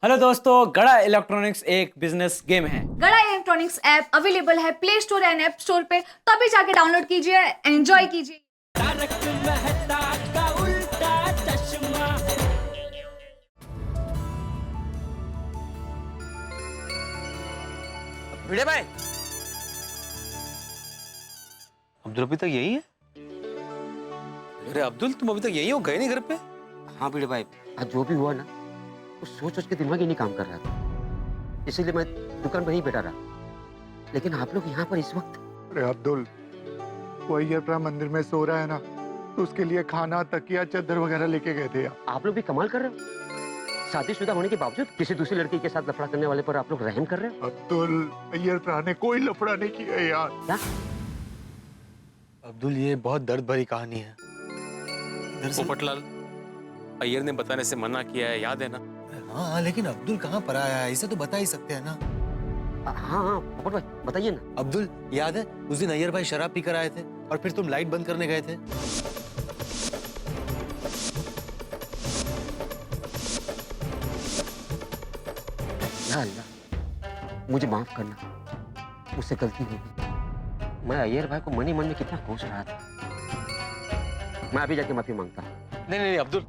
Hello दोस्तों, गड़ा electronics एक बिजनेस गेम है। गड़ा इलेक्ट्रॉनिक्स ऐप अवेलेबल है play store and app store पे, तो अभी जाके डाउनलोड कीजिए, एंजॉय कीजिए। तारक मेहता का उल्टा चश्मा। भिड़े भाई, अब्दुल अभी तक यही है? अरे अब्दुल, तुम अभी तक यही हो, गए नहीं घर पे? हाँ भिड़े भाई, आज जो भी हुआ ना, वो सोच के दिमाग ही नहीं काम कर रहा था, इसीलिए मैं दुकान पर ही बैठा रहा। लेकिन आप लोग यहाँ पर इस वक्त? अरे अब्दुल, वो अय्यप्पा मंदिर में सो रहा है ना, तो उसके लिए खाना, तकिया, चादर वगैरह लेके गए थे। आप लोग भी कमाल कर रहे हो। शादीशुदा होने के बावजूद किसी दूसरी लड़की के साथ लफड़ा करने वाले पर आप लोग रहम कर रहे हो। अब्दुल, अय्यप्पा ने कोई लफड़ा नहीं किया यार। क्या? अब्दुल, ये बहुत दर्द भरी कहानी है। पोपटलाल, अय्यर ने बताने से मना किया है, याद है ना? हाँ, लेकिन अब्दुल कहाँ पर आया है, इसे तो बता ही सकते हैं ना। हाँ हाँ पोपट भाई, बताइए ना। अब्दुल, याद है उस दिन अय्यर भाई शराब पीकर आए थे और फिर तुम लाइट बंद करने गए थे? या अल्लाह, मुझे माफ करना, मुझसे गलती हो गई। मैं अय्यर भाई को मन ही मन में कितना कोस रहा था। मैं अभी जाके माफी मांगता हूँ। नहीं नहीं अब्दुल,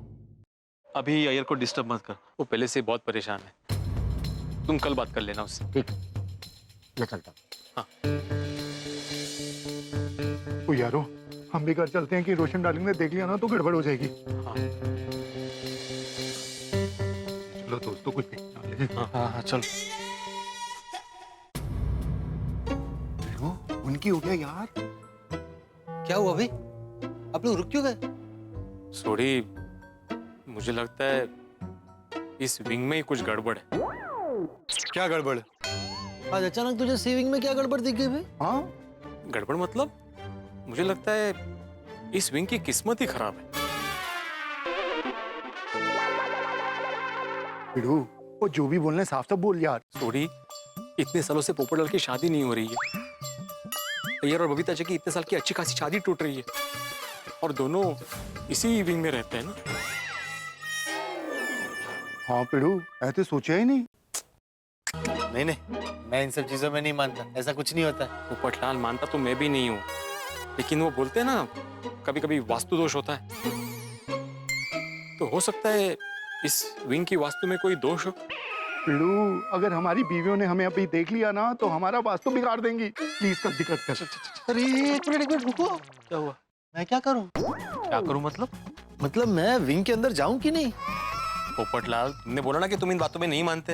अभी अय्यर को डिस्टर्ब मत कर, वो पहले से बहुत परेशान है। तुम कल बात कर लेना उससे। ठीक, मैं चलता हूँ। ओ यारो, हम भी घर चलते हैं कि रोशन डार्लिंग ने देख लिया ना तो गड़बड़ हो जाएगी। हाँ चलो दोस्तों, कुछ नहीं। हाँ चल। उनकी हो गया यार। क्या हुआ भाई, आप लोग रुक क्यों गए? सोडी, मुझे लगता है इस विंग में ही कुछ गड़बड़ है। क्या गड़बड़? आज अचानक तुझे सीविंग में क्या गड़बड़ दिख गई भाई? हाँ, गड़बड़ मतलब मुझे लगता है इस विंग की किस्मत ही खराब है। बिड़ू, वो जो भी बोलने साफ साफ बोल यार। सोडी, इतने सालों से पोपटलाल की शादी नहीं हो रही है। अय्यर और बबीता जी की इतने साल की अच्छी खासी शादी टूट रही है, और दोनों इसी विंग में रहते हैं ना। हाँ बिड़ू, ऐसे सोचा ही नहीं। नहीं, मैं इन सब चीजों में नहीं मानता, ऐसा कुछ नहीं होता। पोपटलाल, मानता तो मैं भी नहीं हूँ, लेकिन वो बोलते हैं ना, कभी कभी वास्तु दोष होता है। तो हो सकता है इस विंग की वास्तु में कोई दोष हो। बिड़ू, अगर हमारी बीवियों ने हमें अभी देख लिया ना तो हमारा वास्तु बिगाड़ देंगी। प्लीज कर दिक्कत कर। अरे एक मिनट रुको। क्या हुआ? मैं क्या करूं? क्या करूं मतलब? मतलब मैं विंग के अंदर जाऊं कि नहीं? पोपटलाल, तुमने बोला ना कि तुम इन बातों में नहीं मानते।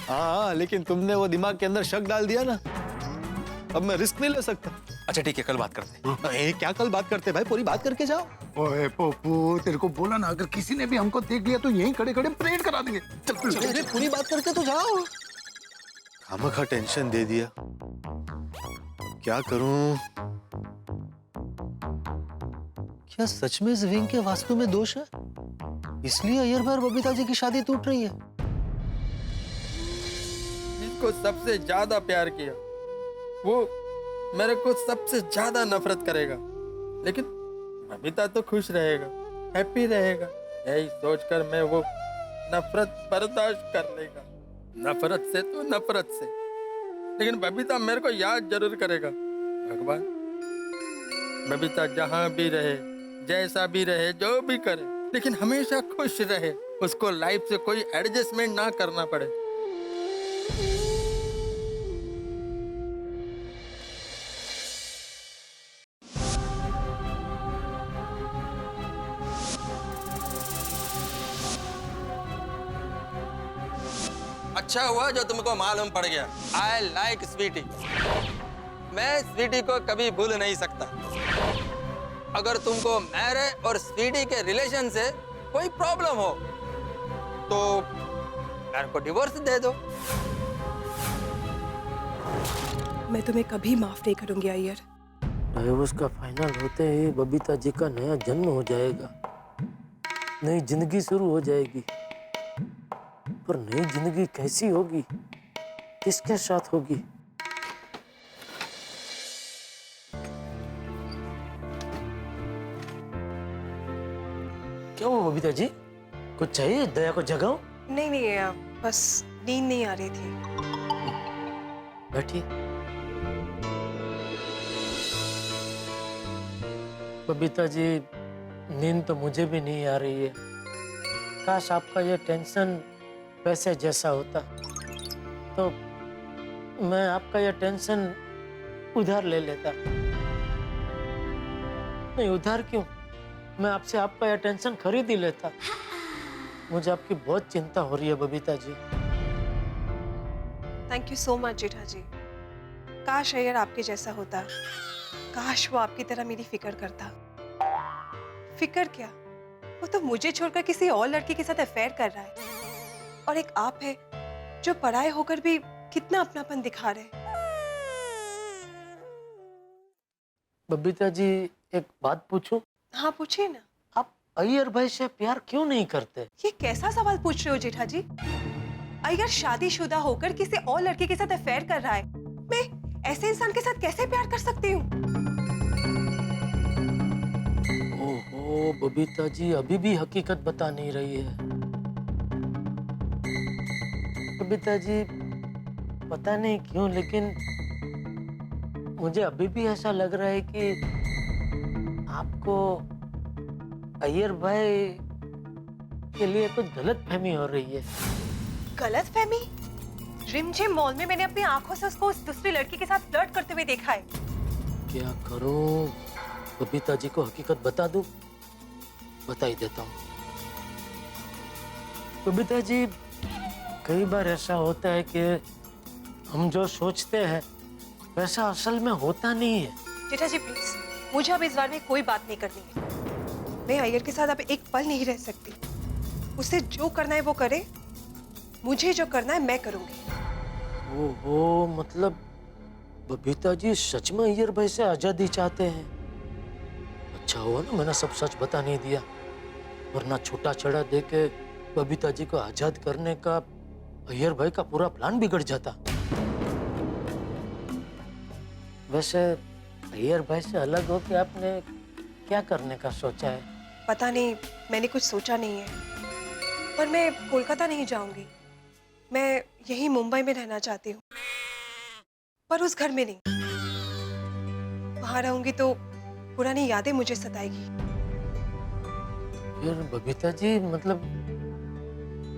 हाँ, लेकिन तुमने वो दिमाग के अंदर शक डाल दिया ना, अब मैं रिस्क नहीं ले सकता। अच्छा ठीक है, कल बात करते हैं। क्या कल बात करते भाई, पूरी बात करके जाओ। ओए पोपू, तेरे को बोला ना, अगर किसी ने भी हमको देख लिया तो यहीं खड़े खड़े परेड करा देंगे। चल अरे पूरी बात करके तो जाओ। खामखा टेंशन दे दिया, क्या करूं? क्या सच में इस विंग के वास्तु में दोष है, इसलिए अय्यर भाई और बबीता जी की शादी टूट रही है? जिसको सबसे ज्यादा प्यार किया वो मेरे को सबसे ज्यादा नफरत करेगा, लेकिन बबीता तो खुश रहेगा, हैप्पी रहेगा। यही सोचकर मैं वो नफरत बर्दाश्त कर लेगा। नफरत से तो नफरत से, लेकिन बबीता मेरे को याद जरूर करेगा। भगवान, बबीता जहां भी रहे, जैसा भी रहे, जो भी करे, लेकिन हमेशा खुश रहे। उसको लाइफ से कोई एडजस्टमेंट ना करना पड़े। अच्छा हुआ जो तुमको मालूम पड़ गया। I like Sweety. मैं स्वीटी को कभी भूल नहीं सकता। अगर तुमको मेरे और स्वीटी के रिलेशन से कोई प्रॉब्लम हो तो मेरे को डिवोर्स दे दो। मैं तुम्हें कभी माफ नहीं करूंगी अय्यर। डाइवोर्स का फाइनल होते ही बबीता जी का नया जन्म हो जाएगा, नई जिंदगी शुरू हो जाएगी। पर नई जिंदगी कैसी होगी, किसके साथ होगी? क्या हुआ बबीता जी, कुछ चाहिए? दया को जगाओ। नहीं, बस नींद नहीं आ रही थी। बैठिए। बबीता जी, नींद तो मुझे भी नहीं आ रही है। काश आपका ये टेंशन पैसे जैसा होता तो मैं आपका ये टेंशन उधार ले लेता। नहीं, उधार क्यों, मैं आपसे आपका ये टेंशन खरीद ही लेता। मुझे आपकी बहुत चिंता हो रही है Babita ji. Thank you so much जेठा जी। काश अय्यर आपके जैसा होता, काश वो आपकी तरह मेरी फिक्र करता। फिक्र क्या, वो तो मुझे छोड़कर किसी और लड़की के साथ अफेयर कर रहा है, और एक आप है जो पराये होकर भी कितना अपनापन दिखा रहे। बबीता जी, एक बात पूछूं? हाँ पूछिए ना। आप अय्यर भाई से प्यार क्यों नहीं करते? ये कैसा सवाल पूछ रहे हो जेठा जी? अय्यर शादीशुदा होकर किसी और लड़के के साथ अफेयर कर रहा है, मैं ऐसे इंसान के साथ कैसे प्यार कर सकती हूँ? ओहो बबीता जी, अभी भी हकीकत बता नहीं रही है। बबीता जी, पता नहीं क्यों लेकिन मुझे अभी भी ऐसा लग रहा है कि आपको अय्यर भाई के लिए कुछ गलतफहमी हो रही है। गलतफहमी? रिमझिम मॉल में मैंने अपनी आंखों से उसको उस दूसरी लड़की के साथ फ्लर्ट करते हुए देखा है। क्या करूं? बबीता जी को हकीकत बता दूं? बता ही देता हूँ। बबीता जी, कई बार ऐसा होता है कि हम जो सोचते हैं वैसा असल में होता नहीं है। जेठा जी प्लीज, मुझे अब इस बारे में कोई बात नहीं करनी है। मैं अय्यर के साथ अब एक पल नहीं रह सकती। उसे जो करना है वो करे, मुझे जो करना है मैं करूंगी। ओहो, मतलब बबीता जी सच में अय्यर भाई से आजादी चाहते हैं। अच्छा हुआ ना मैंने सब सच बता नहीं दिया, वरना छूटा छड़ा देके बबीता जी को आजाद करने का अय्यर भाई का पूरा प्लान बिगड़ जाता। वैसे अय्यर भाई से अलग होके आपने क्या करने का सोचा है? पता नहीं, मैंने कुछ सोचा नहीं है, पर मैं कोलकाता नहीं जाऊंगी। मैं यही मुंबई में रहना चाहती हूँ, पर उस घर में नहीं। वहां रहूंगी तो पुरानी यादें मुझे सताएगी। फिर बबीता जी, मतलब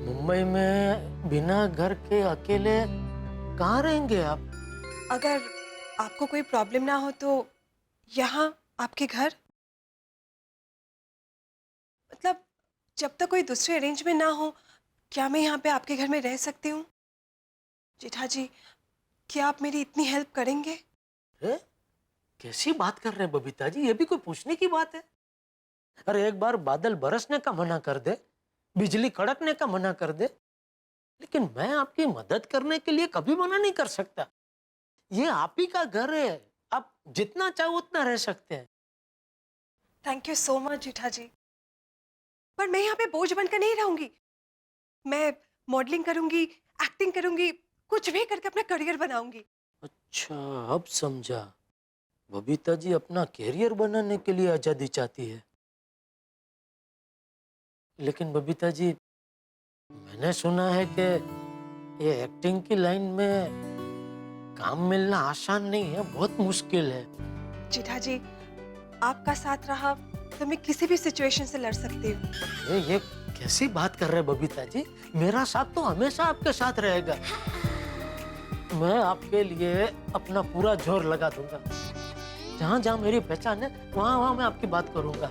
मुंबई में बिना घर के अकेले कहाँ रहेंगे आप? अगर आपको कोई प्रॉब्लम ना हो तो यहाँ आपके घर, मतलब जब तक कोई दूसरे अरेंजमेंट ना हो, क्या मैं यहाँ पे आपके घर में रह सकती हूँ? जेठा जी, क्या आप मेरी इतनी हेल्प करेंगे? कैसी बात कर रहे हैं बबीता जी, ये भी कोई पूछने की बात है? अरे एक बार बादल बरसने का मना कर दे, बिजली कड़कने का मना कर दे, लेकिन मैं आपकी मदद करने के लिए कभी मना नहीं कर सकता। ये आप ही का घर है, आप जितना चाहो उतना रह सकते हैं। थैंक यू सो मच जेठा जी, पर मैं यहाँ पे बोझ बनकर नहीं रहूंगी। मैं मॉडलिंग करूंगी, एक्टिंग करूंगी, कुछ भी करके अपना करियर बनाऊंगी। अच्छा, अब समझा। बबीता जी अपना कैरियर बनाने के लिए आजादी चाहती है। लेकिन बबीता जी, मैंने सुना है कि ये एक्टिंग की लाइन में काम मिलना आसान नहीं है, बहुत मुश्किल है। जेठा जी, आपका साथ रहा तो मैं किसी भी सिचुएशन से लड़ सकती हूँ। ये कैसी बात कर रहे हैं बबीता जी? मेरा साथ तो हमेशा आपके साथ रहेगा। मैं आपके लिए अपना पूरा जोर लगा दूंगा। जहां जहां मेरी पहचान है वहां वहां मैं आपकी बात करूंगा।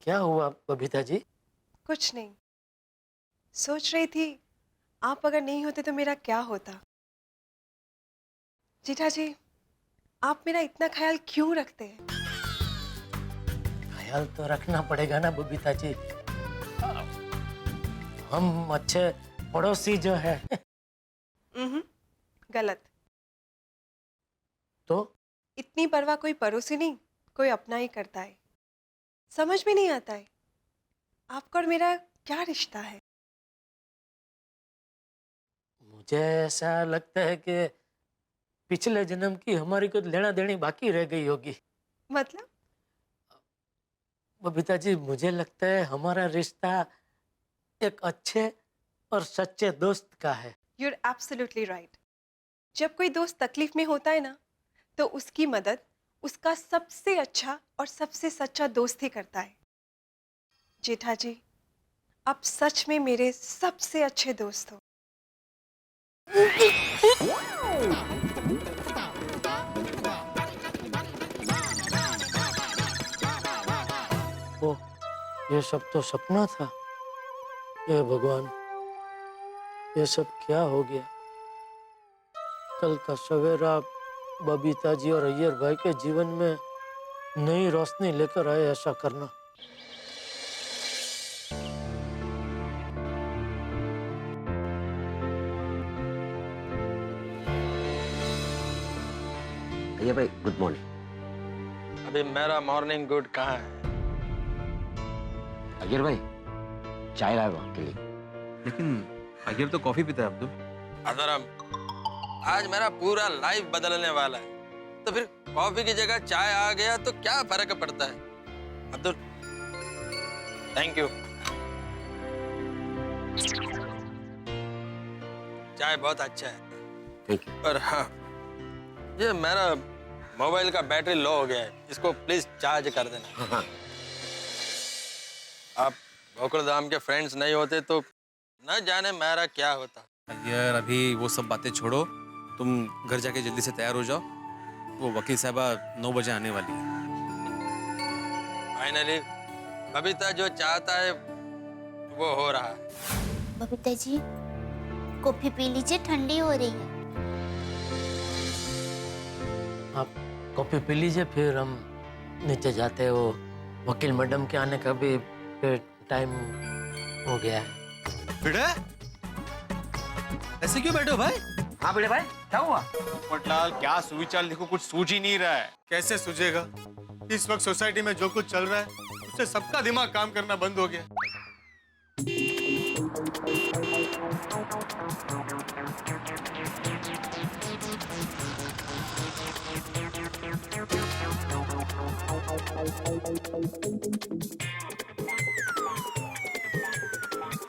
क्या हुआ बबीता जी? कुछ नहीं, सोच रही थी आप अगर नहीं होते तो मेरा क्या होता। जेठा जी, आप मेरा इतना ख्याल क्यों रखते हैं? ख्याल तो रखना पड़ेगा ना बबीता जी, हम अच्छे पड़ोसी जो है। गलत। तो इतनी परवाह कोई पड़ोसी नहीं, कोई अपना ही करता है। समझ में नहीं आता है आपका और मेरा क्या रिश्ता है। मुझे ऐसा लगता है कि पिछले जन्म की हमारी कुछ लेना देनी बाकी रह गई होगी। मतलब? बबीता जी, मुझे लगता है हमारा रिश्ता एक अच्छे और सच्चे दोस्त का है। You're absolutely right. जब कोई दोस्त तकलीफ में होता है ना, तो उसकी मदद उसका सबसे अच्छा और सबसे सच्चा दोस्त ही करता है। जेठा जी, आप सच में मेरे सबसे अच्छे दोस्त हो। ओ, ये सब तो सपना था। हे भगवान, ये सब क्या हो गया? कल का सवेरा बबीता जी और अय्यर भाई के जीवन में नई रोशनी लेकर आए, ऐसा करना। अय्यर भाई गुड मॉर्निंग। अभी मेरा मॉर्निंग गुड कहाँ है? अय्यर भाई चाय लाए आपके लिए। लेकिन अय्यर तो कॉफी पीता है अब्दुल। अदरम, आज मेरा पूरा लाइफ बदलने वाला है, तो फिर कॉफी की जगह चाय आ गया तो क्या फर्क पड़ता है? Abdul, thank you. चाय बहुत अच्छा है। Thank you. और हाँ, ये मेरा मोबाइल का बैटरी लो हो गया है, इसको प्लीज चार्ज कर देना। हाँ। आप गोकुल धाम के फ्रेंड्स नहीं होते तो न जाने मेरा क्या होता। अय्यर अभी वो सब बातें छोड़ो, तुम घर जाके जल्दी से तैयार हो जाओ। वो वकील साहबा 9 बजे आने वाली है। फाइनली बबीता जो चाहता है वो हो रहा है। बबीता जी, कॉफी पी लीजिए, ठंडी हो रही है। आप कॉफी पी लीजिए, फिर हम नीचे जाते हैं। वो वकील मैडम के आने का भी टाइम हो गया है। बेटा ऐसे क्यों बैठे हो भाई? हाँ बड़े भाई, क्या हुआ? पोपटलाल, क्या सुविचार लिखो, कुछ सूझ ही नहीं रहा है। कैसे सूझेगा? इस वक्त सोसाइटी में जो कुछ चल रहा है उससे सबका दिमाग काम करना बंद हो गया।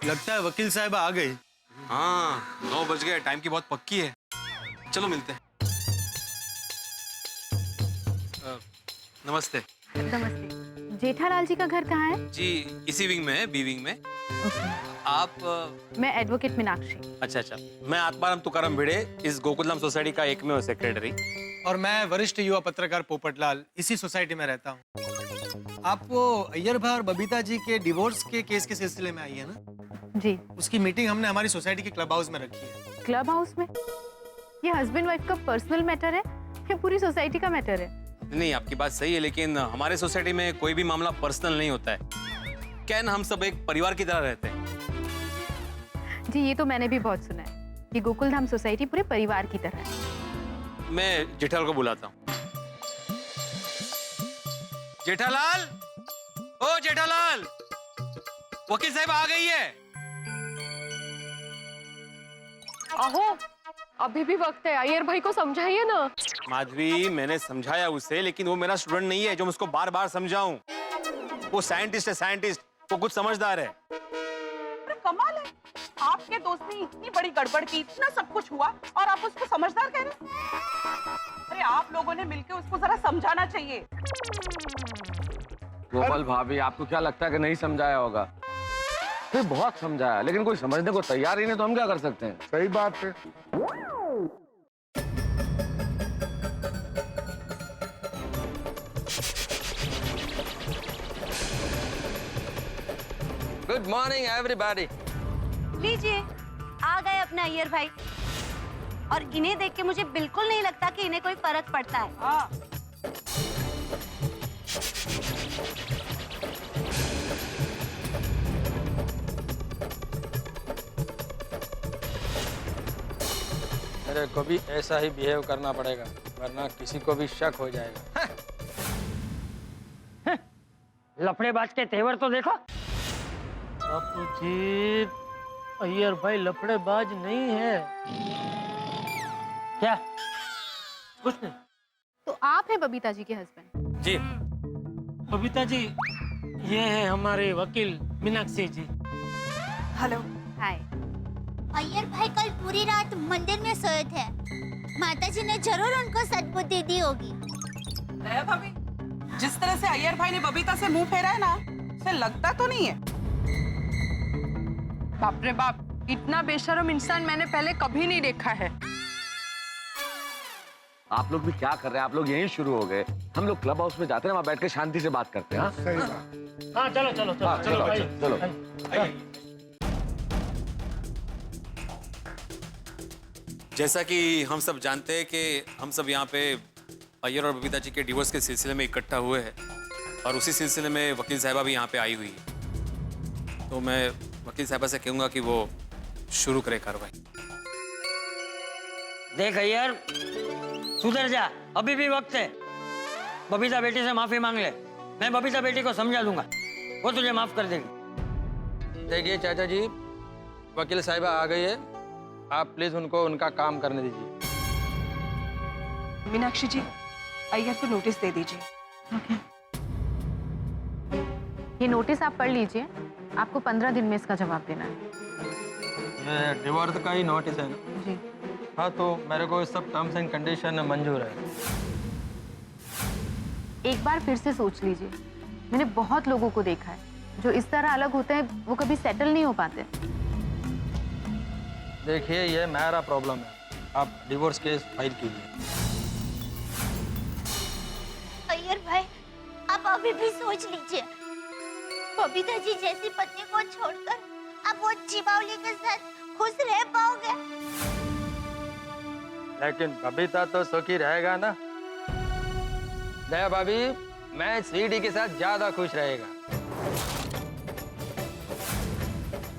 लगता है वकील साहब आ गई। हाँ 9 बज गए, टाइम की बहुत पक्की है। चलो मिलते हैं। नमस्ते नमस्ते। जेठालाल जी का घर कहाँ है? जी, इसी विंग में है, बी विंग में। आप मैं एडवोकेट मीनाक्षी। अच्छा, मैं आत्माराम तुकाराम भिड़े, इस गोकुलधाम सोसाइटी का एकमेव सेक्रेटरी। और मैं वरिष्ठ युवा पत्रकार पोपटलाल, इसी सोसाइटी में रहता हूँ। आप वो अय्यर भाई और बबीता जी के डिवोर्स के केस के सिलसिले में आई है ना? जी। उसकी मीटिंग हमने हमारी सोसाइटी के क्लब हाउस में रखी है। क्लब हाउस में? ये हस्बैंड वाइफ का पर्सनल मैटर है या पूरी सोसाइटी का मैटर है? नहीं, आपकी बात सही है, लेकिन हमारे सोसाइटी में कोई भी मामला पर्सनल नहीं होता है। क्या है ना, हम सब एक परिवार की तरह रहते हैं। जी, ये तो मैंने भी बहुत सुना है कि गोकुलधाम सोसाइटी पूरे परिवार की तरह है। मैं जेठालाल को बुलाता हूँ। जेठालाल, ओ जेठालाल, वकील साहब आ गई है। आहो, अभी भी वक्त है, अय्यर भाई को समझाइए ना। माधवी, मैंने समझाया उसे, लेकिन वो मेरा स्टूडेंट नहीं है जो मैं उसको बार बार समझाऊं। वो साइंटिस्ट है, साइंटिस्ट। वो कुछ समझदार है। कमाल है, आपके दोस्त ने इतनी बड़ी गड़बड़ की, इतना सब कुछ हुआ और आप उसको समझदार कह रहे हैं? अरे आप लोगों ने मिलकर उसको जरा समझाना चाहिए। गोपाल भाभी, आपको क्या लगता है कि नहीं समझाया होगा? फिर बहुत समझाया, लेकिन कोई समझने को तैयार ही नहीं, तो हम क्या कर सकते हैं? सही बात है। Good morning everybody. लीजिए, आ गए अपने अय्यर भाई। और इन्हें देख के मुझे बिल्कुल नहीं लगता कि इन्हें कोई फर्क पड़ता है। हाँ। मेरे को भी ऐसा ही बिहेव करना पड़ेगा, वरना किसी को भी शक हो जाएगा। लफड़ेबाज के तेवर तो देखो। बापू जी, अय्यर भाई लफड़ेबाज नहीं है। क्या? कुछ नहीं। तो आप हैं बबीता जी के हस्बैंड? जी। बबीता जी, ये है हमारे वकील मीनाक्षी जी। हेलो। हाय। अय्यर भाई कल पूरी रात मंदिर में सोए थे। माताजी ने जरूर उनको सद्बुद्धि दी होगी। दया भाभी, जिस तरह से अय्यर भाई ने बबीता से मुंह फेरा है ना, उसे लगता तो नहीं है। बाप रे बाप, इतना बेशर्म इंसान मैंने पहले कभी नहीं देखा है। आप लोग भी क्या कर रहे हैं? आप लोग यहीं शुरू हो गए। हम लोग क्लब हाउस में जाते हैं, वहाँ बैठ के शांति से बात करते हैं। हाँ? सही बात। हाँ चलो चलो चलो हाँ, चलो आइए, चलो। आइए। जैसा कि हम सब जानते हैं कि हम सब यहाँ पे अय्यर और बबीता जी के डिवोर्स के सिलसिले में इकट्ठा हुए हैं और उसी सिलसिले में वकील साहबा भी यहाँ पे आई हुई है। तो मैं वकील साहबा से कहूँगा कि वो शुरू करे कार्रवाई। देख अय्यर, सुधर जा, अभी भी वक्त है। बबीता बेटी से माफी मांग ले, मैं बबीता बेटी को समझा दूंगा, वो तुझे माफ कर देगी। देखिए चाचा जी, वकील साहिबा आ गई है, आप प्लीज उनको उनका काम करने दीजिए। मीनाक्षी जी, अय्यर को नोटिस दे दीजिए। ये नोटिस आप पढ़ लीजिए, आपको 15 दिन में इसका जवाब देना है। ये डिवोर्स का ही नोटिस है ना? जी। हाँ, तो मेरे को सब टर्म्स एंड कंडीशन मंजूर है। एक बार फिर से सोच लीजिए, मैंने बहुत लोगों को देखा है जो इस तरह अलग होते हैं, वो कभी सेटल नहीं हो पाते। देखिए, ये मेरा प्रॉब्लम है, आप डिवोर्स केस फाइल कीजिए। अय्यर भाई, आप अभी भी सोच लीजिए। बबीता जी जैसी पत्नी को छोड़कर आप वो चिबावली के साथ खुश रह पाओगे? लेकिन बबीता तो सुखी रहेगा ना? दया भाभी, मैं सीडी के साथ ज्यादा खुश रहेगा।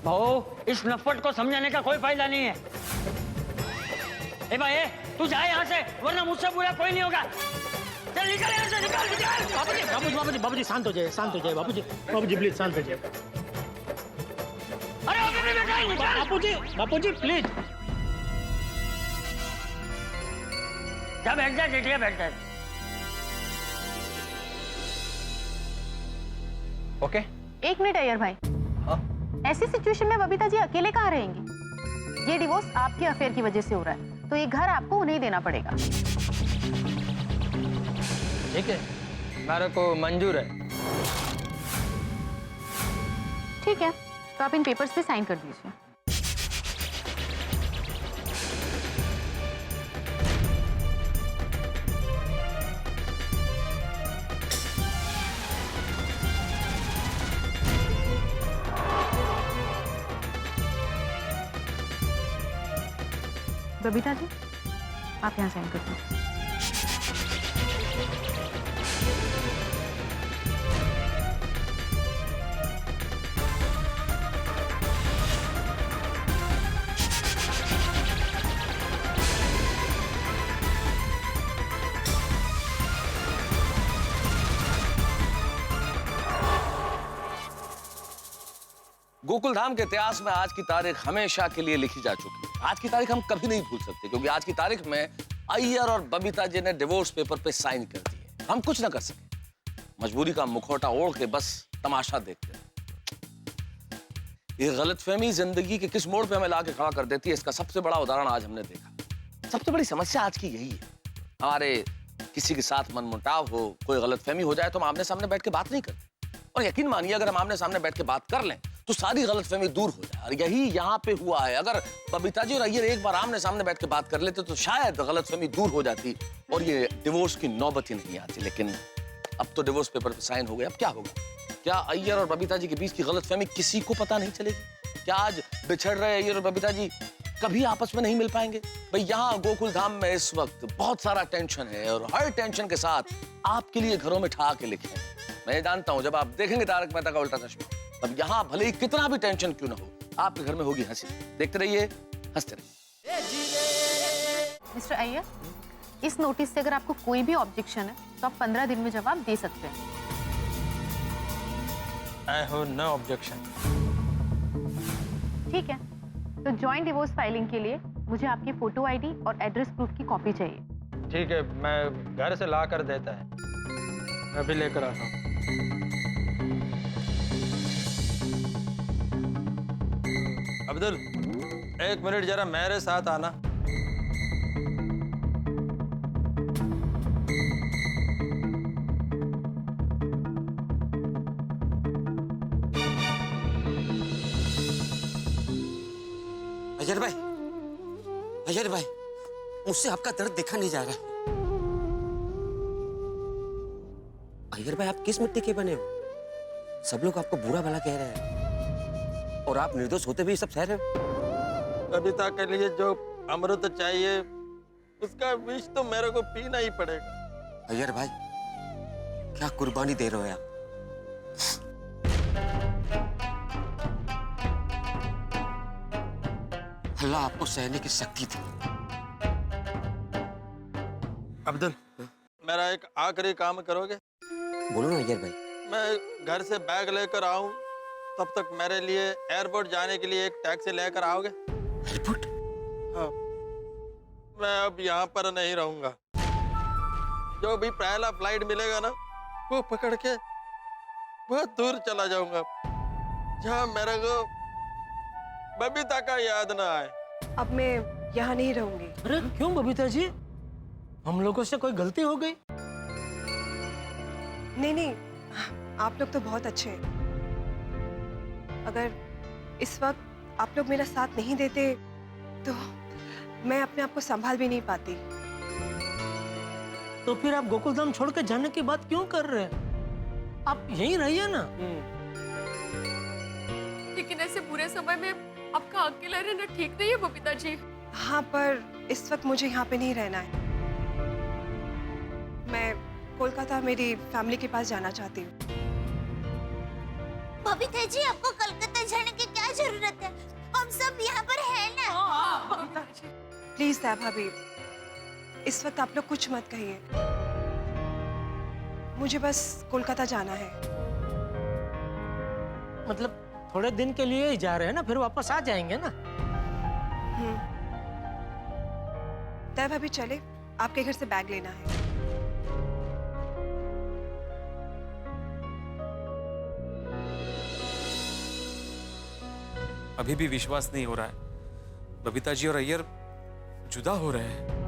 भाऊ, इस नफरत को समझाने का कोई फायदा नहीं है। ए भाई, तू जा यहाँ से, वरना मुझसे बुरा कोई नहीं होगा। चल निकल यहाँ से, निकल निकल। बाबूजी शांत हो जाए, शांत हो जाए बाबूजी, बाबूजी प्लीज शांत हो जाए। अरे अभी भी बाबूजी प्लीज। जा बैठ जा, जेठिया बैठ जा। ओके। एक मिनट अय्यर भाई, ऐसी सिचुएशन में बबीता जी अकेले कहाँ रहेंगी? ये डिवोर्स आपके अफेयर की वजह से हो रहा है, तो ये घर आपको उन्हें देना पड़ेगा। ठीक है, मेरे को मंजूर है। ठीक है, तो आप इन पेपर्स पे साइन कर दीजिए। बबीता जी, आप यहाँ साइन कर दीजिए। गोकुल धाम के इतिहास में आज की तारीख हमेशा के लिए लिखी जा चुकी है। आज की तारीख हम कभी नहीं भूल सकते, क्योंकि आज की तारीख में अय्यर और बबीता जी ने डिवोर्स पेपर पे साइन कर दिए। हम कुछ ना कर सके, मजबूरी का मुखौटा ओढ़ के बस तमाशा देखते हैं। ये गलतफहमी जिंदगी के किस मोड़ पे हमें लाके खड़ा कर देती है, इसका सबसे बड़ा उदाहरण आज हमने देखा। सबसे बड़ी समस्या आज की यही है, हमारे किसी के साथ मनमुटाव हो, कोई गलतफहमी हो जाए तो हम आमने सामने बैठ के बात नहीं करते। और यकीन मानिए, अगर हम आमने सामने बैठ के बात कर लें तो सारी गलतफहमी दूर हो जाए। और यही यहाँ पे हुआ है। अगर बबीता जी और अय्यर एक बार आमने सामने बैठ के बात कर लेते तो शायद गलतफहमी दूर हो जाती और ये डिवोर्स की नौबत ही नहीं आती। लेकिन अब तो डिवोर्स पेपर पे साइन हो गए, अब क्या होगा? क्या अय्यर और बबीता जी के बीच की गलतफहमी किसी को पता नहीं चलेगी? क्या आज बिछड़ रहे अय्यर और बबीता जी कभी आपस में नहीं मिल पाएंगे? भाई, यहाँ गोकुल धाम में इस वक्त बहुत सारा टेंशन है और हर टेंशन के साथ आपके लिए घरों में ठहाके लिखे हैं। मैं जानता हूँ, जब आप देखेंगे तारक मेहता का उल्टा चश्मा, तब यहाँ भले ही कितना भी टेंशन क्यों ना हो, आपके घर में होगी हंसी। देखते रहिए, हंसते रहिए। मिस्टर अय्यर, इस नोटिस से अगर आपको कोई भी ऑब्जेक्शन है तो आप 15 दिन में जवाब दे सकते हैं। I have no objection. ठीक है, तो जॉइंट डिवोर्स फाइलिंग के लिए मुझे आपकी फोटो आईडी और एड्रेस प्रूफ की कॉपी चाहिए। ठीक है, मैं घर से ला कर देता है, मैं भी लेकर आता हूँ। अब्दुल, 1 मिनट जरा मेरे साथ आना। अय्यर भाई, मुझसे आपका दर्द देखा नहीं जा रहा। अय्यर भाई, आप किस मिट्टी के बने हो? सब लोग आपको बुरा भला कह रहे हैं और आप निर्दोष होते भी सब सह रहे हो। बबीता के लिए जो अमृत चाहिए उसका विष तो मेरे को पीना ही पड़ेगा। अय्यर भाई, क्या कुर्बानी दे रहे हो आप? अल्लाह आपको सहने की शक्ति दी। अब्दुल, मेरा एक आखिरी काम करोगे? बोलो ना अय्यर भाई। मैं घर से बैग लेकर आऊं, तब तक मेरे लिए एयरपोर्ट जाने के लिए एक टैक्सी लेकर आओगे? एयरपोर्ट? हाँ, मैं अब यहाँ पर नहीं रहूंगा। जो भी पहला फ्लाइट मिलेगा ना, वो पकड़ के बहुत दूर चला जाऊंगा, जहाँ मेरे को बबीता का याद ना आए। अब मैं यहाँ नहीं रहूंगी। अरे क्यों बबीता जी, हम लोगों से कोई गलती हो गई? नहीं, आप लोग तो बहुत अच्छे हैं। अगर इस वक्त आप लोग मेरा साथ नहीं देते तो मैं अपने आप को संभाल भी नहीं पाती। तो फिर आप गोकुल धाम छोड़ के जाने की बात क्यों कर रहे हैं? आप यहीं रहिए ना। लेकिन ऐसे बुरे समय में आपका अकेला रहना ठीक नहीं है बबीता जी। हाँ, पर इस वक्त मुझे यहाँ पे नहीं रहना है। मैं कोलकाता मेरी फैमिली के पास जाना चाहती हूँ। बबीता जी, आपको कलकत्ता जाने की क्या जरूरत है? हम सब यहाँ पर हैं ना। प्लीज दया भाभी, इस वक्त आप लोग कुछ मत कहिए। मुझे बस कोलकाता जाना है। मतलब थोड़े दिन के लिए ही जा रहे हैं ना, फिर वापस आ जाएंगे ना। दया भाभी चले, आपके घर से बैग लेना है। अभी भी विश्वास नहीं हो रहा है, बबीता जी और अय्यर जुदा हो रहे हैं।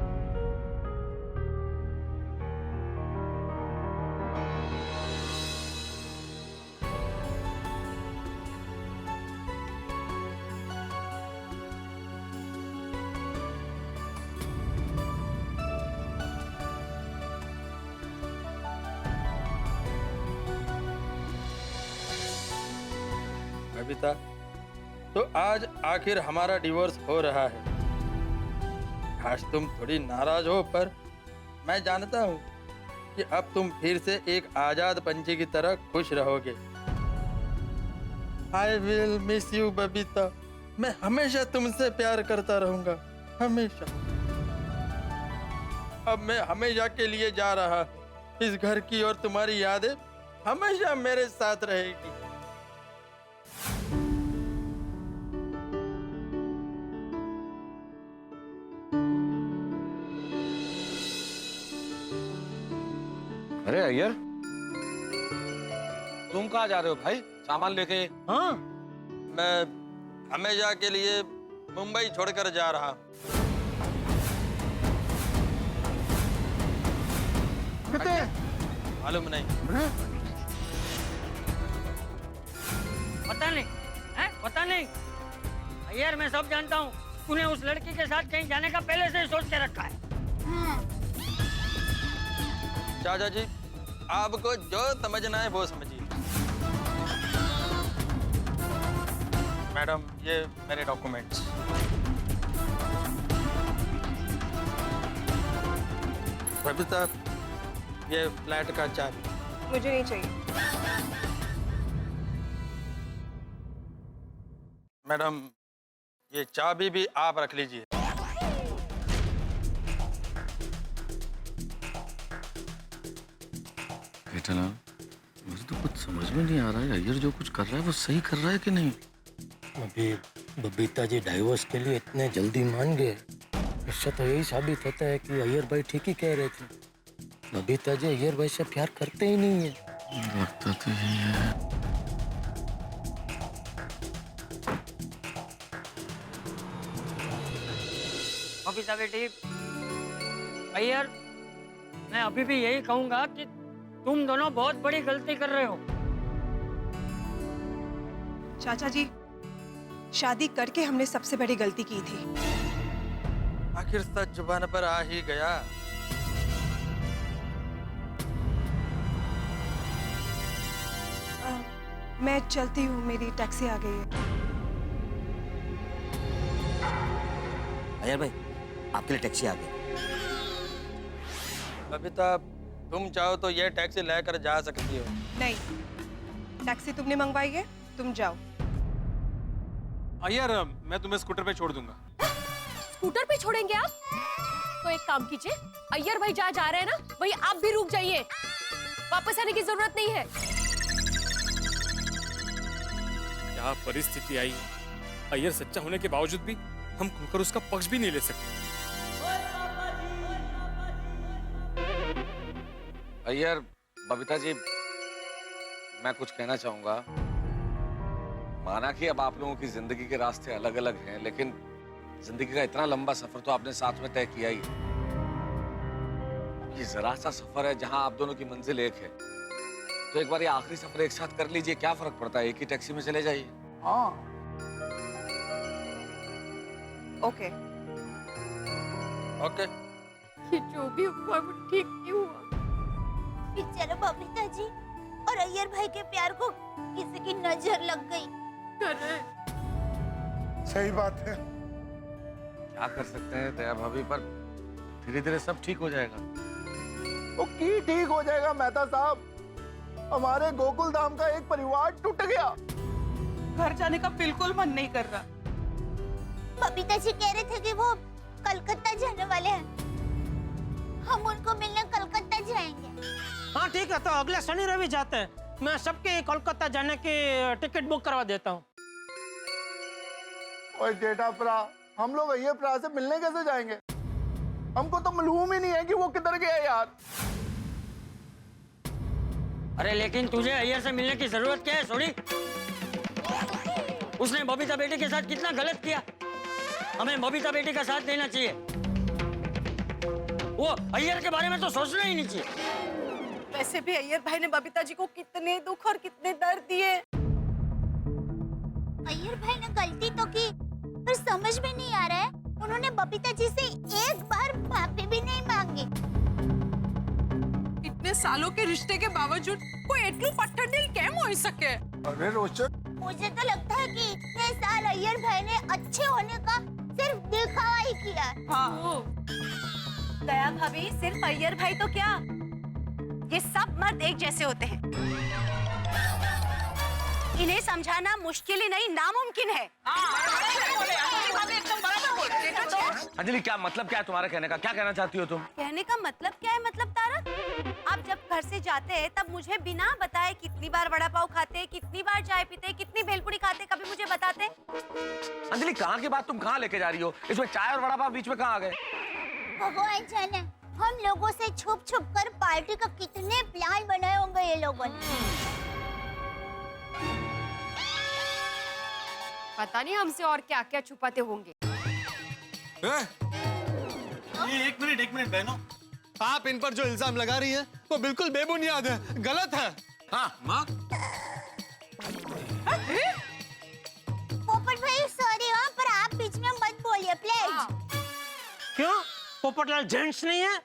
बबीता, तो आज आखिर हमारा डिवोर्स हो रहा है। आज तुम थोड़ी नाराज हो, पर मैं जानता हूँ कि अब तुम फिर से एक आजाद पंछी की तरह खुश रहोगे। I will miss you Babita. मैं हमेशा तुमसे प्यार करता रहूंगा, हमेशा। अब मैं हमेशा के लिए जा रहा हूँ। इस घर की और तुम्हारी यादें हमेशा मेरे साथ रहेगी। अरे अय्यर, तुम कहाँ जा रहे हो भाई? सामान लेके? हाँ, मैं हमेशा के लिए मुंबई छोड़कर जा रहा हूँ। मालूम नहीं। पता नहीं है? पता नहीं अय्यर, मैं सब जानता हूँ। तूने उस लड़की के साथ कहीं जाने का पहले से ही सोच के रखा है। चाचा जी, आपको जो समझना है वो समझिए। मैडम, ये मेरे डॉक्यूमेंट्स। बबीता, ये फ्लैट का चाबी। मुझे नहीं चाहिए। मैडम, ये चाबी भी आप रख लीजिए। बेटा, मुझे तो कुछ समझ में नहीं आ रहा है, अय्यर जो कुछ कर रहा है वो सही कर रहा है कि नहीं? अभी बबीता जी डाइवोर्स के लिए इतने जल्दी मान गए, इससे तो यही साबित होता है कि अय्यर भाई ठीक ही कह रहे थे। बबीता जी अय्यर भाई से प्यार करते ही नहीं है। लगता तो यही है। बबीता बेटी, अय्यर, मैं अभी भी यही कहूंगा कि तुम दोनों बहुत बड़ी गलती कर रहे हो। चाचा जी, शादी करके हमने सबसे बड़ी गलती की थी। आखिर सच जुबान पर आ ही गया। मैं चलती हूँ, मेरी टैक्सी आ गई है। अय्यर भाई, आपके लिए टैक्सी आ गई। बबीता, तुम चाहो तो ये टैक्सी लेकर जा सकती हो। नहीं, टैक्सी तुमने मंगवाई है, तुम जाओ। अय्यर, मैं तुम्हें स्कूटर पे छोड़ दूंगा। स्कूटर पे छोड़ेंगे आप? तो एक काम कीजिए, अय्यर भाई जहाँ जा रहे हैं ना, वही आप भी रुक जाइए। वापस आने की जरूरत नहीं है। क्या परिस्थिति आई। अय्यर सच्चा होने के बावजूद भी हम खुलकर उसका पक्ष भी नहीं ले सकते। अय्यर, बबीता जी, मैं कुछ कहना चाहूंगा। माना कि अब आप लोगों की जिंदगी के रास्ते अलग अलग हैं, लेकिन जिंदगी का इतना लंबा सफर तो आपने साथ में तय किया ही है। ये जरा सा सफर है जहां आप दोनों की मंजिल एक है, तो एक बार ये आखिरी सफर एक साथ कर लीजिए। क्या फर्क पड़ता है, एक ही टैक्सी में चले जाइए। हाँ। ओके। ओके। ये जो भी हुआ वो ठीक नहीं हुआ। बेचारा बबीता जी और अय्यर भाई के प्यार को किसी की नजर लग गई। सही बात है। क्या कर सकते हैं दया भाभी, पर धीरे धीरे सब ठीक हो जाएगा। वो की ठीक हो जाएगा मेहता साहब? हमारे गोकुल धाम का एक परिवार टूट गया। घर जाने का बिल्कुल मन नहीं कर रहा। बबीता जी कह रहे थे कि वो कलकत्ता जाने वाले हैं। हम उनको मिलने कलकत्ता जाएंगे। हाँ ठीक है, तो अगले शनि रवि जाते हैं। मैं सबके कोलकाता जाने की टिकट बुक करवा देता हूँ। ओए जेठापरा, हम लोग अय्यरपरा से मिलने कैसे जाएंगे? हमको तो मालूम ही नहीं है कि वो किधर गया यार। अरे लेकिन तुझे अय्यर से मिलने की जरूरत क्या है सोडी? उसने बबीता बेटी के साथ कितना गलत किया। हमें बबीता बेटी का साथ देना चाहिए। वो अय्यर के बारे में तो सोचना ही नहीं चाहिए। वैसे भी अय्यर भाई ने बबीता जी को कितने दुख और कितने दर्द दिए। अय्यर भाई ने गलती तो की, पर समझ में नहीं आ रहा है उन्होंने बबीता जी से एक बार माफी भी नहीं मांगी। इतने सालों के रिश्ते के बावजूद कोई एटलू पट्टर दिल केम हो सके? अरे रोशन, मुझे तो लगता है कि इतने साल अय्यर भाई ने अच्छे होने का सिर्फ दिखावा ही किया। हाँ। दया भाभी, सिर्फ अय्यर भाई तो क्या, ये सब मर्द एक जैसे होते हैं। इन्हें समझाना मुश्किल ही नहीं, नामुमकिन है। अंजलि, क्या मतलब क्या है तुम्हारा कहने का? क्या कहना चाहती हो तुम? कहने का मतलब क्या है? मतलब तारा, आप जब घर से जाते हैं तब मुझे बिना बताए कितनी बार वड़ा पाव खाते, कितनी बार चाय पीते, कितनी भेलपुरी खाते, कभी मुझे बताते? अंजलि, कहाँ की बात तुम कहाँ लेके जा रही हो? इसमें चाय और वड़ा पाव बीच में कहाँ आ गए? भगवान जाने हम लोगों से छुप छुप कर पार्टी का कितने प्लान बनाए होंगे ये लोगों ने। पता नहीं हमसे और क्या क्या छुपाते होंगे। ये एक मिनट बहनों, आप इन पर जो इल्जाम लगा रही हैं वो बिल्कुल बेबुनियाद है, गलत है। हाँ माँ। पोपट भाई सॉरी हाँ, पर आप बीच में मत बोलिए प्लीज। क्यों? पोपटलाल जेंट्स नहीं है?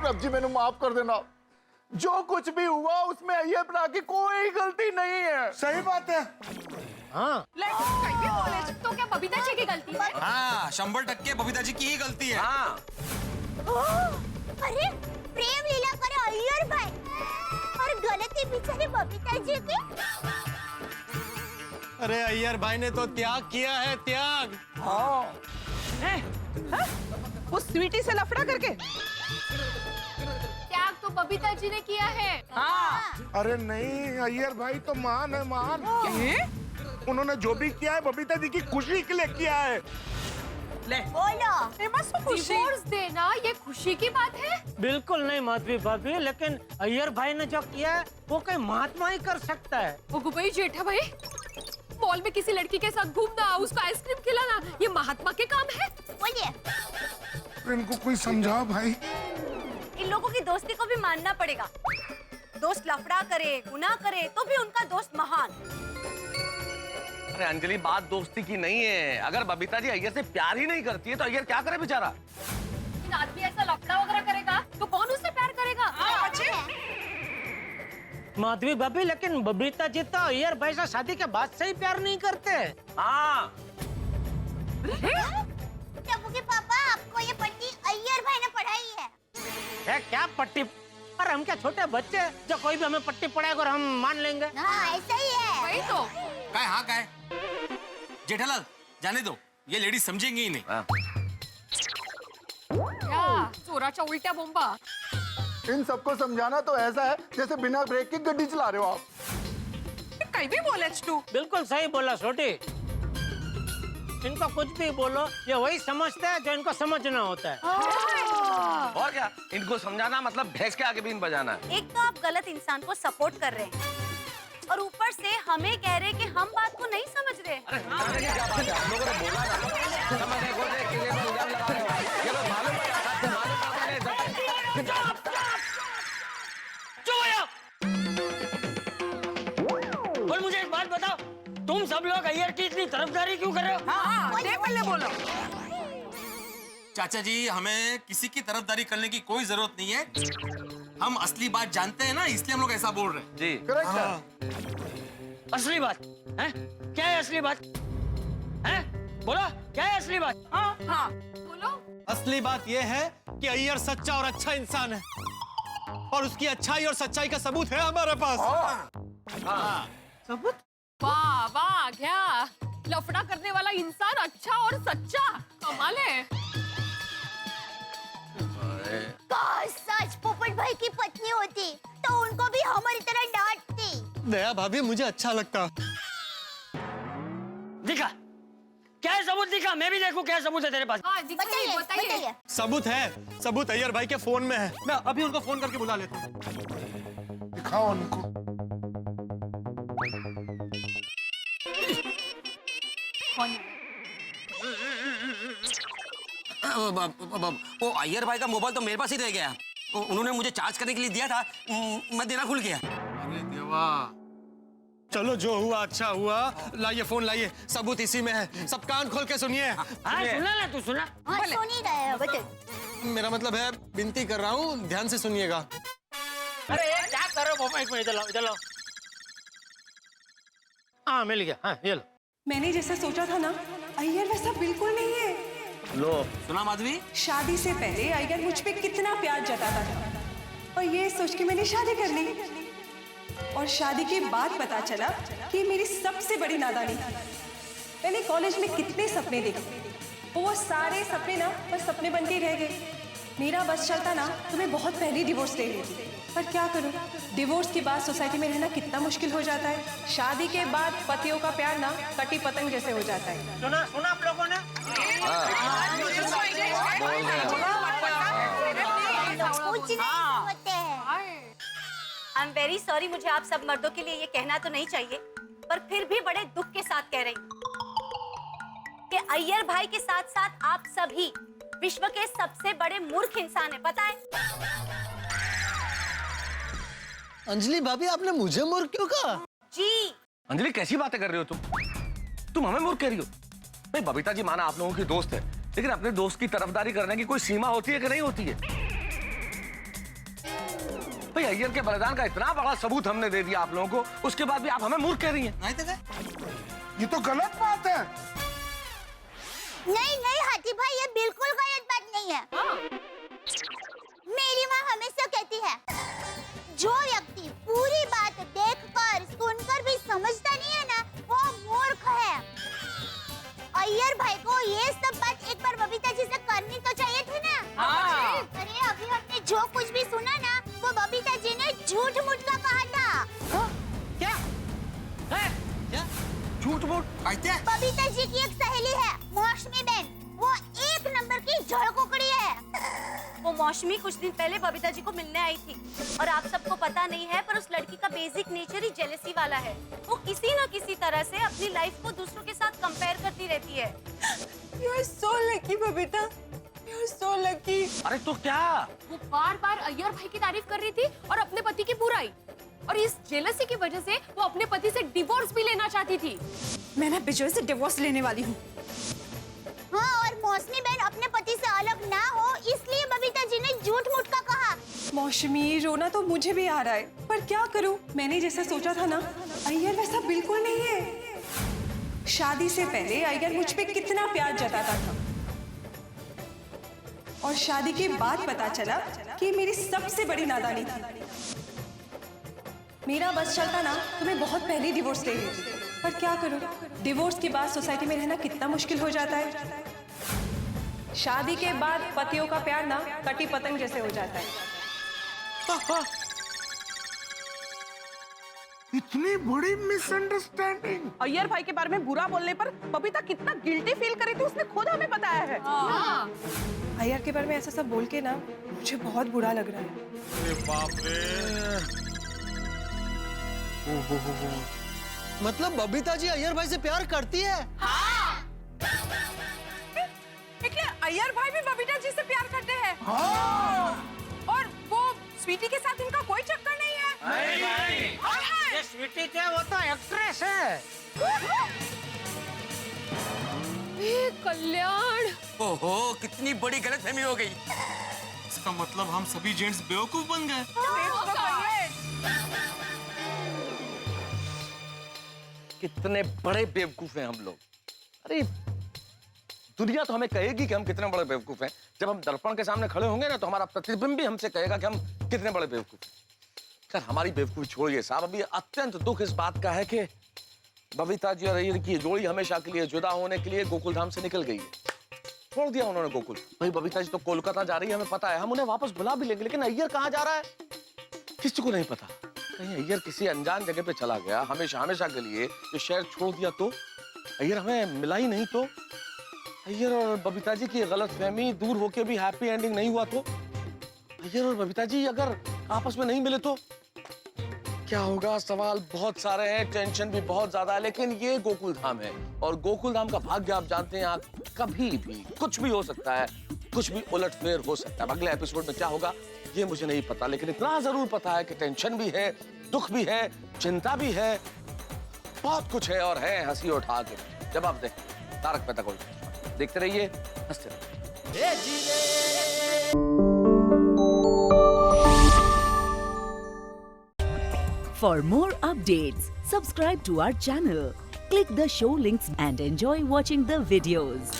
रब जी मैंने माफ कर देना। जो कुछ भी हुआ उसमें अय्यरपरा की कोई गलती नहीं है। सही बात है। हाँ। तो क्या बबीता जी की गलती है? हाँ, 100% बबीता जी की ही गलती है। हाँ। अरे प्रेम लीला करे अय्यर भाई और गलती बेचारे बबीता जी की। अरे अय्यर भाई ने तो त्याग किया है, त्याग। हाँ। वो स्वीटी से लफड़ा करके त्याग तो बबीता जी ने किया है। हाँ। अरे नहीं, अय्यर भाई तो महान है, महान। उन्होंने जो भी किया है बबीता जी की खुशी के लिए किया है। ले बोलो। डिवोर्स देना ये खुशी की बात है? बिल्कुल नहीं माधवी भाभी, लेकिन अय्यर भाई ने जो किया है वो कोई महात्मा ही कर सकता है। ओगो भाई, जेठा भाई, मॉल में किसी लड़की के साथ घूमना, उसको आइसक्रीम खिलाना, ये महात्मा के काम है? इनको कोई समझा भाई। इन लोगों की दोस्ती को भी मानना पड़ेगा। दोस्त लफड़ा करे, गुनाह करे, तो भी उनका दोस्त महान। अरे अंजलि, बात दोस्ती की नहीं है। अगर बबीता जी अय्यर से प्यार ही नहीं करती है तो अय्यर क्या करे बेचारा? आदमी ऐसा लफड़ा वगैरह करेगा तो कौन उससे प्यार करेगा? माधवी भाभी, लेकिन बबीता जी तो अय्यर भाई से शादी के बाद से ही प्यार नहीं करते। हाँ। टप्पू के पापा, आपको ये पट्टी अय्यर भाई ने पढ़ाई है। क्या पट्टी? पर हम क्या छोटे बच्चे जो कोई भी हमें पट्टी पढ़ाएगा और हम मान लेंगे? हाँ, ऐसा ही है। वही तो। काय हाँ काय? जेठालाल, जाने दो, ये लेडी समझेंगी ही नहीं। क्या चोराच्या उलट्या बोंबा? इन सबको समझाना तो ऐसा है जैसे बिना ब्रेक की गड्डी चला रहे हो आप। कहीं भी बोले तू। बिल्कुल सही बोला छोटी। इनको कुछ भी बोलो, ये वही समझते हैं जो इनको समझना होता है। और क्या, इनको समझाना मतलब भैंस के आगे बीन बजाना है। एक तो आप गलत इंसान को सपोर्ट कर रहे हैं और ऊपर से हमें कह रहे हैं कि हम बात को नहीं समझ रहे। अरे क्या बात है, हम लोगों ने बोला ना, समझने को दे, कि ये लोग इल्जाम लगा रहे हैं। ये लोग मालूम है, और मुझे एक बात बताओ, तुम सब लोग अय्यर की इतनी तरफदारी क्यों कर रहे हो? हाँ, दे पहले बोलो। चाचा जी, हमें किसी की तरफदारी करने की कोई जरूरत नहीं है। हम असली बात जानते हैं ना, इसलिए हम लोग ऐसा बोल रहे हैं। जी करेक्ट। असली बात है? क्या है असली बात? है? बोलो, क्या है असली बात? हाँ, बोलो। असली बात यह है कि अय्यर सच्चा और अच्छा इंसान है और उसकी अच्छाई और सच्चाई का सबूत है हमारे पास। सबूत? वाह वाह, क्या लफड़ा करने वाला इंसान अच्छा और सच्चा, कमाल है। काश सच पोपट भाई की पत्नी होती तो उनको भी हमारी तरह डांटती। दया भाभी, मुझे अच्छा लगता। दिखा, क्या है सबूत? दिखा, मैं भी देखूं क्या सबूत है तेरे पास। हाँ, दिखाइए, बताइए। सबूत है, सबूत अय्यर भाई के फोन में है। मैं अभी उनको फोन करके बुला लेता हूँ। दिखाओ उनको। वो अय्यर भाई का मोबाइल तो मेरे पास ही रह गया। उन्होंने मुझे चार्ज करने के लिए दिया था, मैं देना भूल गया। अरे देवा, चलो जो हुआ अच्छा हुआ। लाइए फोन लाइए, सबूत इसी में है। सब कान खोल के सुनिए। हाँ, सुना ना, तू सुना। हाँ, सुन ही रहे हैं, बच्चे। मेरा मतलब है, विनती कर रहा हूँ, ध्यान से सुनिएगा। अरे ये क्या कर रहे हो? एक मिनट, इधर लाओ, इधर लाओ। हाँ, मिल गया। हाँ, ये लो। मैंने जैसा सोचा था ना, अय्यर वैसा बिल्कुल नहीं है। लो, सुना माधवी? शादी से पहले अय्यर मुझ पे कितना प्यार जताता था और ये सोच के मैंने शादी कर ली। और शादी के बाद पता चला कि मेरी सबसे बड़ी नादानी थी। मैंने कॉलेज में कितने सपने देखे, वो सारे सपने ना बस सपने बन के रह गए। मेरा बस चलता ना तो मैं बहुत पहले डिवोर्स ले लेती, पर क्या करूं, डिवोर्स के बाद सोसाइटी में रहना कितना मुश्किल हो जाता है। शादी के बाद पतियों का प्यार ना कटी पतंग जैसे हो जाता है। सुना सुना आप लोगों ने? आई एम वेरी सॉरी, मुझे आप सब मर्दों के लिए ये कहना तो नहीं चाहिए, पर फिर भी बड़े दुख के साथ कह रही हूँ कि अय्यर भाई के साथ साथ आप सभी विश्व के सबसे बड़े मूर्ख इंसान है, पता है? अंजलि भाभी, आपने मुझे मूर्ख क्यों कहा? जी। अंजलि, कैसी बातें कर रही हो तुम हमें मूर्ख कह रही हो? भाई, बबीता जी माना आप लोगों की दोस्त है, लेकिन अपने दोस्त की तरफदारी करने की कोई सीमा होती है कि नहीं होती है? भाई, अय्यर के बलिदान का इतना बड़ा सबूत हमने दे दिया आप लोगों को, उसके बाद भी आप हमें मूर्ख कह रही हैं। नहीं तो ये तो गलत बात है। नहीं नहीं हाथी भाई, ये बिल्कुल गलत बात नहीं है। मेरी माँ हमेशा कहती है, जो व्यक्ति पूरी बात देखकर सुनकर भी समझता नहीं है ना, वो मूर्ख है। अय्यर भाई को ये सब बात एक बार बबीता जी से करनी तो चाहिए थी ना। अरे अभी हमने जो कुछ भी सुना ना, वो बबीता जी ने झूठ मूठ का कहा था। क्या? झूठ मूठ? बबीता जी की एक सहेली है, मौसमी बहन, वो एक नंबर की झड़कोकड़ी है। वो मौसमी कुछ दिन पहले बबीता जी को मिलने आई थी और आप सबको पता नहीं है, पर उस लड़की का बेसिक नेचर ही जेलसी वाला है। वो किसी न किसी तरह से अपनी लाइफ को दूसरों के साथ कंपेयर करती रहती है। You are so lucky, Babita. You're so lucky. अरे तो क्या? वो बार बार अय्यर भाई की तारीफ कर रही थी और अपने पति की बुराई, और इस जेलसी की वजह से वो अपने पति से डिवोर्स भी लेना चाहती थी। मैं ना बिजोय से डिवोर्स लेने वाली हूँ। हाँ, और मौसमी बहन अपने पति से अलग ना हो इसलिए बबीता जी ने झूठ मूठ का कहा। मौसमी, रोना तो मुझे भी आ रहा है, पर क्या करूं? मैंने जैसा सोचा था ना, अय्यर वैसा बिल्कुल नहीं है। शादी से पहले अय्यर मुझ पे कितना प्यार जताता था, और शादी के बाद पता चला कि मेरी सबसे बड़ी नादानी थी। मेरा बस चलता ना तो मैं बहुत पहले डिवोर्स ले लेती, पर क्या करूं? डिवोर्स के बाद सोसाइटी में रहना कितना मुश्किल हो जाता है। शादी के बाद पतियों का प्यार ना कटी पतंग जैसे हो जाता है। इतनी बड़ी मिसअंडरस्टैंडिंग। अय्यर भाई के बारे में बुरा बोलने पर बबीता कितना गिल्टी फील करी थी उसने खुद हमें बताया है। अय्यर के बारे में ऐसा सब बोल के ना मुझे बहुत बुरा लग रहा है। अरे बाप रे। मतलब बबीता जी अय्यर भाई से प्यार करती है? क्या अय्यर भाई भी बबीता जी से प्यार करते हैं? और वो स्वीटी के साथ इनका कोई चक्कर नहीं है? ये स्वीटी क्या, वो तो एक्ट्रेस है। कल्याण, ओहो, कितनी बड़ी गलतफहमी हो गई। इसका मतलब हम सभी जेंट्स बेवकूफ बन गए। कितने बड़े बेवकूफ हैं हम लोग। अरे दुनिया तो हमें कहेगी कि हम कितने बड़े बेवकूफ हैं। जब हम दर्पण के सामने खड़े होंगे ना तो हमारा प्रतिबिंब भी हमसे कहेगा कि हम कितने बड़े बेवकूफ हैं। खैर हमारी बेवकूफी छोड़िए साहब, अभी अत्यंत दुख इस बात का है कि बबीता जी और अय्यर की जोड़ी हमेशा के लिए जुदा होने के लिए गोकुल धाम से निकल गई है। छोड़ दिया उन्होंने गोकुल। भाई बबीता जी तो कोलकाता जा रही है, हमें पता है, हम उन्हें वापस बुला भी लेंगे, लेकिन अय्यर कहाँ जा रहा है किसी को नहीं पता। कहीं अय्यर किसी अनजान जगह पे चला गया हमेशा हमेशा के लिए, ये शहर छोड़ दिया तो, अय्यर हमें मिला ही नहीं तो, अय्यर और बबीता जी की गलतफहमी दूर होके भी हैप्पी एंडिंग नहीं हुआ तो, अय्यर और बबीता जी अगर आपस में नहीं मिले तो क्या होगा? सवाल बहुत सारे हैं, टेंशन भी बहुत ज्यादा है, लेकिन ये गोकुल धाम है और गोकुल धाम का भाग्य आप जानते हैं, यहाँ कभी भी कुछ भी हो सकता है, कुछ भी उलटफेर हो सकता है। अगले एपिसोड में क्या होगा ये मुझे नहीं पता, लेकिन इतना जरूर पता है कि टेंशन भी है, दुख भी है, चिंता भी है, बहुत कुछ है और है हंसी उठा के। जब आप देखें तारक मेहता का उल्टा चश्मा, देखते रहिए, हंसते रहिए। For more updates, subscribe to our channel, click the show links and enjoy watching the videos.